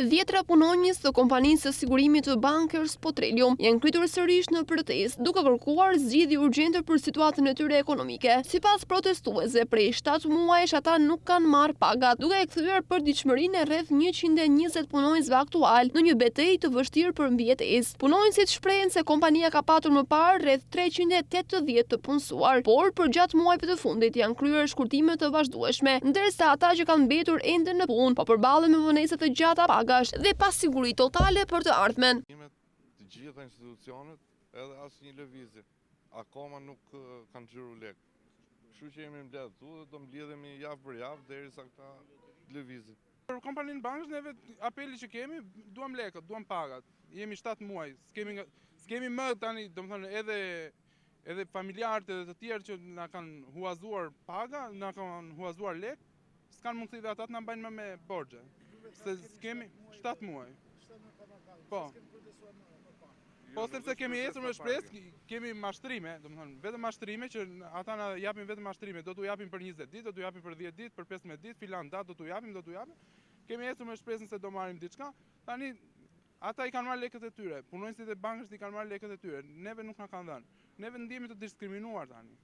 Dhjetra punonjës të kompanisë së sigurimit të Bankers Petroleum janë ngritur sërish në protestë duke kërkuar zgjidhje urgjente për situatën e tyre ekonomike. Sipas protestuesve, prej 7 muajsh ata nuk kanë marrë pagat, duke e kthyer përditshmërinë e rreth 120 punonjësve aktual në një betejë të vështirë për mbijetesë. Punonjësit shprehen se kompania ka patur më parë rreth 380 të punësuar, por për gjatë muajve të fundit janë kryer shkurtime të vazhdueshme, ndërsa ata që kanë mbetur ende në punë po përballen me vonesa të gjata pagash dhe pasiguri totale për të ardhmen. Të gjitha institucionet edhe asnjë lëvizje akoma nuk kanë xhiru lek. Kështu që jemi mbledhur këtu dhe do mbledhemi javë për javë derisa këta lëvizin. Për kompaninë bankës neve apeli që kemi, duam lekët, duam pagat. Jemi 7 muaj, s'kemi më tani, domethënë edhe familjarët e të tjerë që na kanë huazuar paga, na kanë huazuar lek, s'kan mundësi dhe ata të na mbajnë më me borxhe. Se s'kemi 7 muaj. Po. Po sepse kemi ecur me shpresë, kemi mashtrime, domethënë vetëm mashtrime që ata na japin vetëm mashtrime, do t'u japin për 20 ditë, do t'u japin për 10 ditë, për 15 ditë, filan datë do t'u japin. Kemi ecur me shpresën se do marrim diçka. Tani ata i kanë marrë lekët e tyre, punonjësit e bankës i kanë marrë lekët e tyre, neve nuk na kanë dhënë. Neve ndihemi të diskriminuar tani.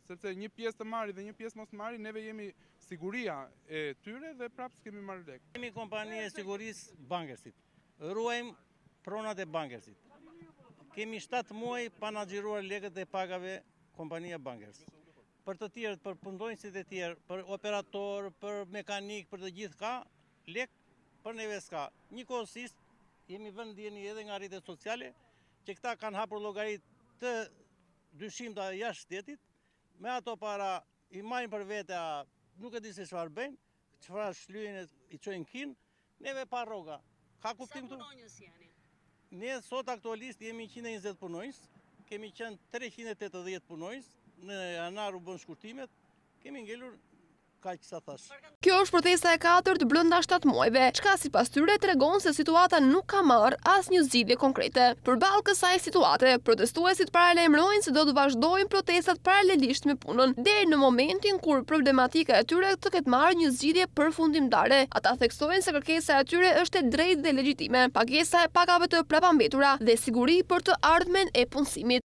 Sepse një pjesë të marri dhe një pjesë mos marri, neve jemi siguria e tyre dhe prapë s'kemi marrë lekë. Kemi kompani e sigurisë Bankersit. Ruajmë pronat e Bankersit. Kemi 7 muaj pa na xhiruar lekët e pagave kompania Bankers. Për të tjerët, për punonjësit e tjerë, për operator, për mekanik, për të gjithë ka lek, për neve s'ka. Njëkohësisht jemi vënë ndjeni edhe nga rrjetet sociale që këta kanë hapur llogaritë të dyshimta jashtë shtetit, me ato para i marrin për vete, nuk e di se çfarë bëjnë, çfarë shlyen i çojnë kin, neve pa rroga. Ka kuptim këtu? Sa punonjës jeni? Ne sot aktualisht jemi 120 punonjës, kemi qenë 380 punonjës, në janar u bën shkurtimet, kemi ngelur kaq sa thash. Kjo është protesta e 4 brenda 7 muajve, çka sipas tyre tregon se situata nuk ka marrë asnjë zgjidhje konkrete. Përballë kësaj situate, protestuesit paralajmërojnë se do të vazhdojnë protestat paralelisht me punën, deri në momentin kur problematika e tyre të ketë marrë një zgjidhje përfundimtare. Ata theksojnë se kërkesa e tyre është e drejtë dhe legjitime, pagesa e pagave të prapambetura dhe siguri për të ardhmen e punësimit.